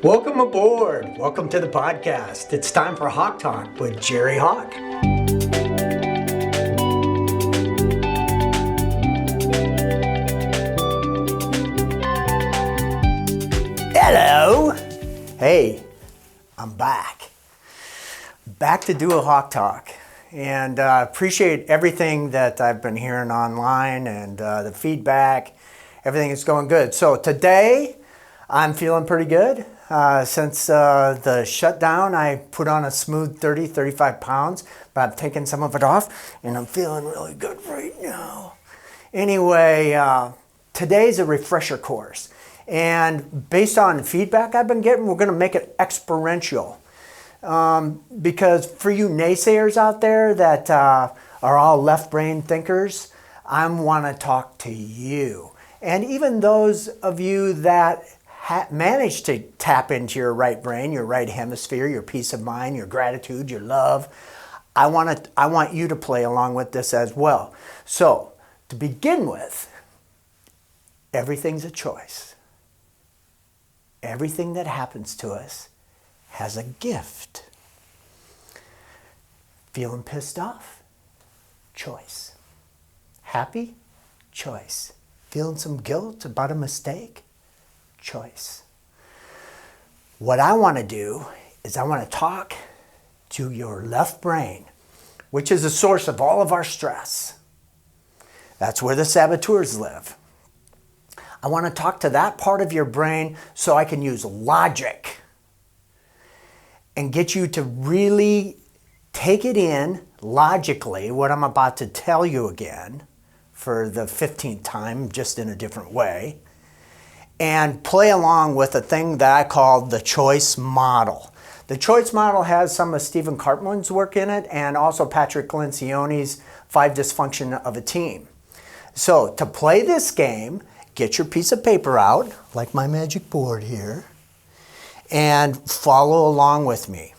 Welcome aboard. Welcome to the podcast. It's time for Haack Talk with Jerry Haack. Hello. Hey, I'm back. Back to do a Haack Talk. And appreciate everything that I've been hearing online and the feedback. Everything is going good. So today, I'm feeling pretty good. Since the shutdown, I put on a smooth 35 pounds, but I've taken some of it off, and I'm feeling really good right now. Anyway, today's a refresher course, and based on feedback I've been getting, we're going to make it experiential. Because for you naysayers out there that are all left brain thinkers, I want to talk to you. And even those of you that manage to tap into your right brain, your right hemisphere, your peace of mind, your gratitude, your love, I want you to play along with this as well. So, to begin with, everything's a choice. Everything that happens to us has a gift. Feeling pissed off? Choice. Happy? Choice. Feeling some guilt about a mistake? Choice. What I want to do is I want to talk to your left brain, which is the source of all of our stress. That's where the saboteurs live. I want to talk to that part of your brain so I can use logic and get you to really take it in logically, what I'm about to tell you again for the 15th time, just in a different way, and play along with a thing that I call the choice model. The choice model has some of Stephen Karpman's work in it and also Patrick Lencioni's 5 Dysfunction of a Team. So to play this game, get your piece of paper out, like my magic board here, and follow along with me.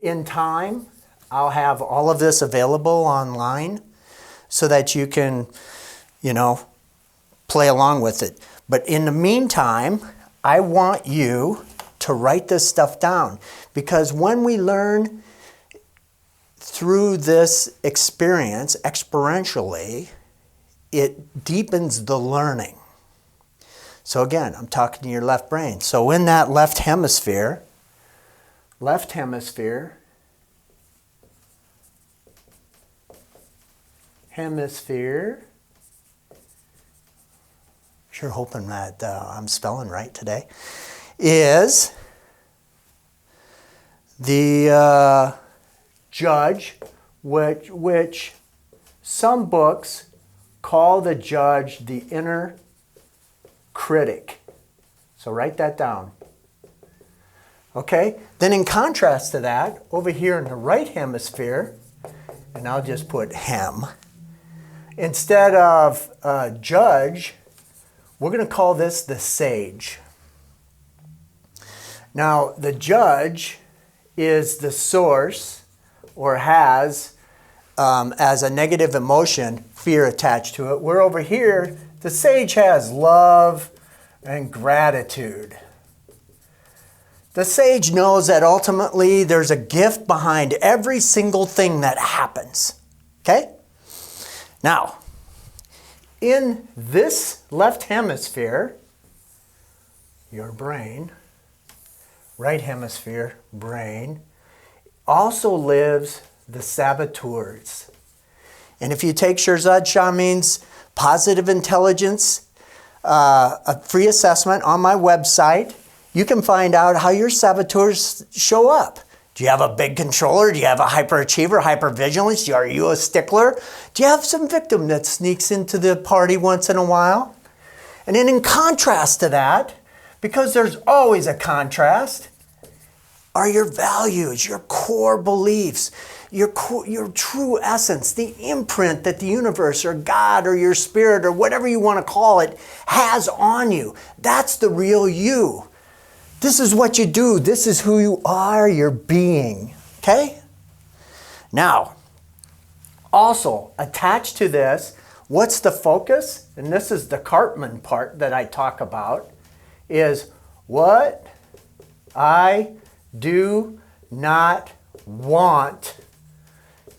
In time, I'll have all of this available online so that you can, play along with it. But in the meantime, I want you to write this stuff down, because when we learn through this experience experientially, it deepens the learning. So again, I'm talking to your left brain. So in that left hemisphere, sure hoping that I'm spelling right today, is the judge, which some books call the judge the inner critic. So write that down. Okay? Then in contrast to that, over here in the right hemisphere, and I'll just put hem, instead of judge, we're going to call this the sage. Now, the judge is the source, or has, as a negative emotion, fear attached to it. Where over here, the sage has love and gratitude. The sage knows that ultimately there's a gift behind every single thing that happens. Okay? Now, in this left hemisphere, your brain, right hemisphere, brain, also lives the saboteurs. And if you take Shirzad Shamin's Positive Intelligence, a free assessment on my website, you can find out how your saboteurs show up. Do you have a big controller? Do you have a hyperachiever, hypervigilance? Are you a stickler? Do you have some victim that sneaks into the party once in a while? And then in contrast to that, because there's always a contrast, are your values, your core beliefs, your true essence, the imprint that the universe or God or your spirit or whatever you want to call it has on you. That's the real you. This is what you do. This is who you are, your being. Okay? Now, also attached to this, what's the focus? And this is the Karpman part that I talk about, is what I do not want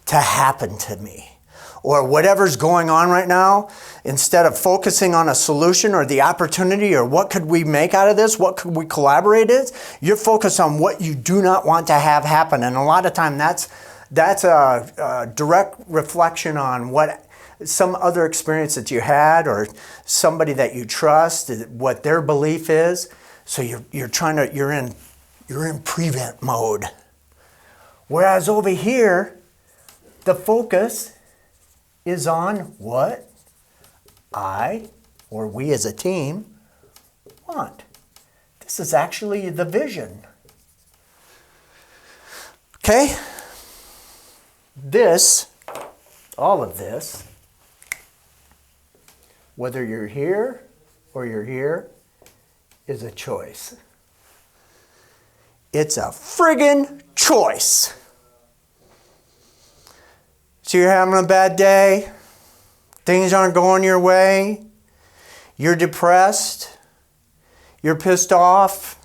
to happen to me. Or whatever's going on right now, instead of focusing on a solution or the opportunity or what could we make out of this, what could we collaborate is, you're focused on what you do not want to have happen. And a lot of time that's a direct reflection on what some other experience that you had or somebody that you trust, what their belief is. So you're in prevent mode. Whereas over here, the focus is on what I, or we as a team, want. This is actually the vision. Okay? This, all of this, whether you're here or you're here, is a choice. It's a friggin' choice. So you're having a bad day, things aren't going your way, you're depressed, you're pissed off,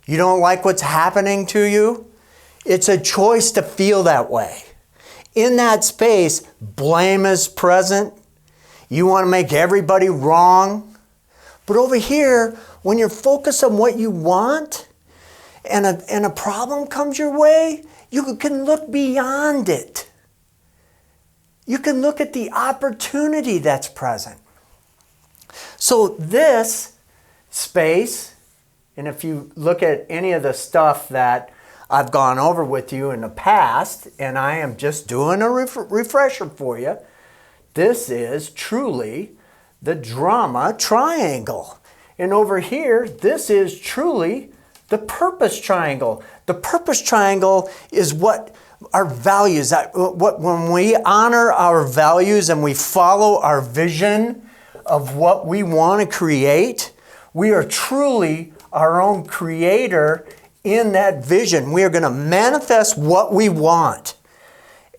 you don't like what's happening to you. It's a choice to feel that way. In that space, blame is present. You want to make everybody wrong. But over here, when you're focused on what you want and a problem comes your way, you can look beyond it. You can look at the opportunity that's present. So this space, and if you look at any of the stuff that I've gone over with you in the past, and I am just doing a refresher for you, this is truly the drama triangle. And over here, this is truly the purpose triangle. The purpose triangle is what our values, when we honor our values and we follow our vision of what we want to create, we are truly our own creator in that vision. We are going to manifest what we want.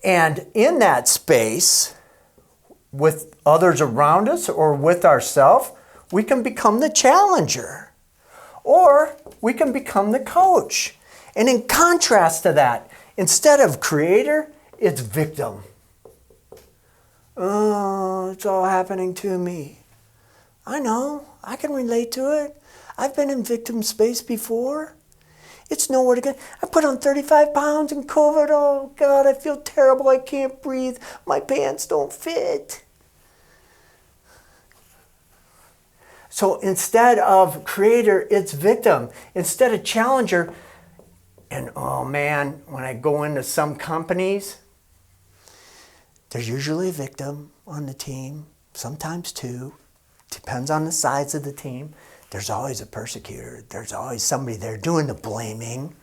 And in that space, with others around us or with ourselves, we can become the challenger. Or we can become the coach. And in contrast to that, instead of creator, it's victim. Oh, it's all happening to me. I know, I can relate to it. I've been in victim space before. It's nowhere to go. I put on 35 pounds in COVID. Oh God, I feel terrible. I can't breathe. My pants don't fit. So instead of creator, it's victim. Instead of challenger, and oh man, when I go into some companies, there's usually a victim on the team, sometimes two. Depends on the size of the team. There's always a persecutor. There's always somebody there doing the blaming.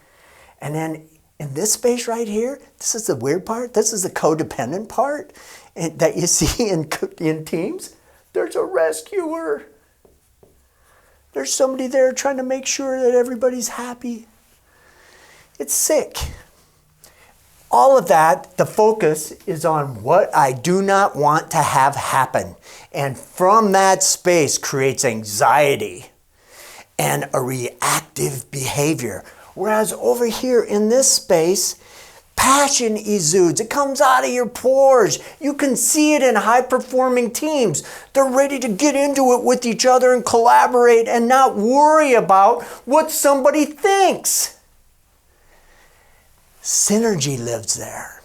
And then in this space right here, this is the weird part. This is the codependent part that you see in teams. There's a rescuer. There's somebody there trying to make sure that everybody's happy. It's sick. All of that, the focus is on what I do not want to have happen. And from that space creates anxiety and a reactive behavior. Whereas over here in this space, passion exudes. It comes out of your pores. You can see it in high-performing teams. They're ready to get into it with each other and collaborate and not worry about what somebody thinks. Synergy lives there.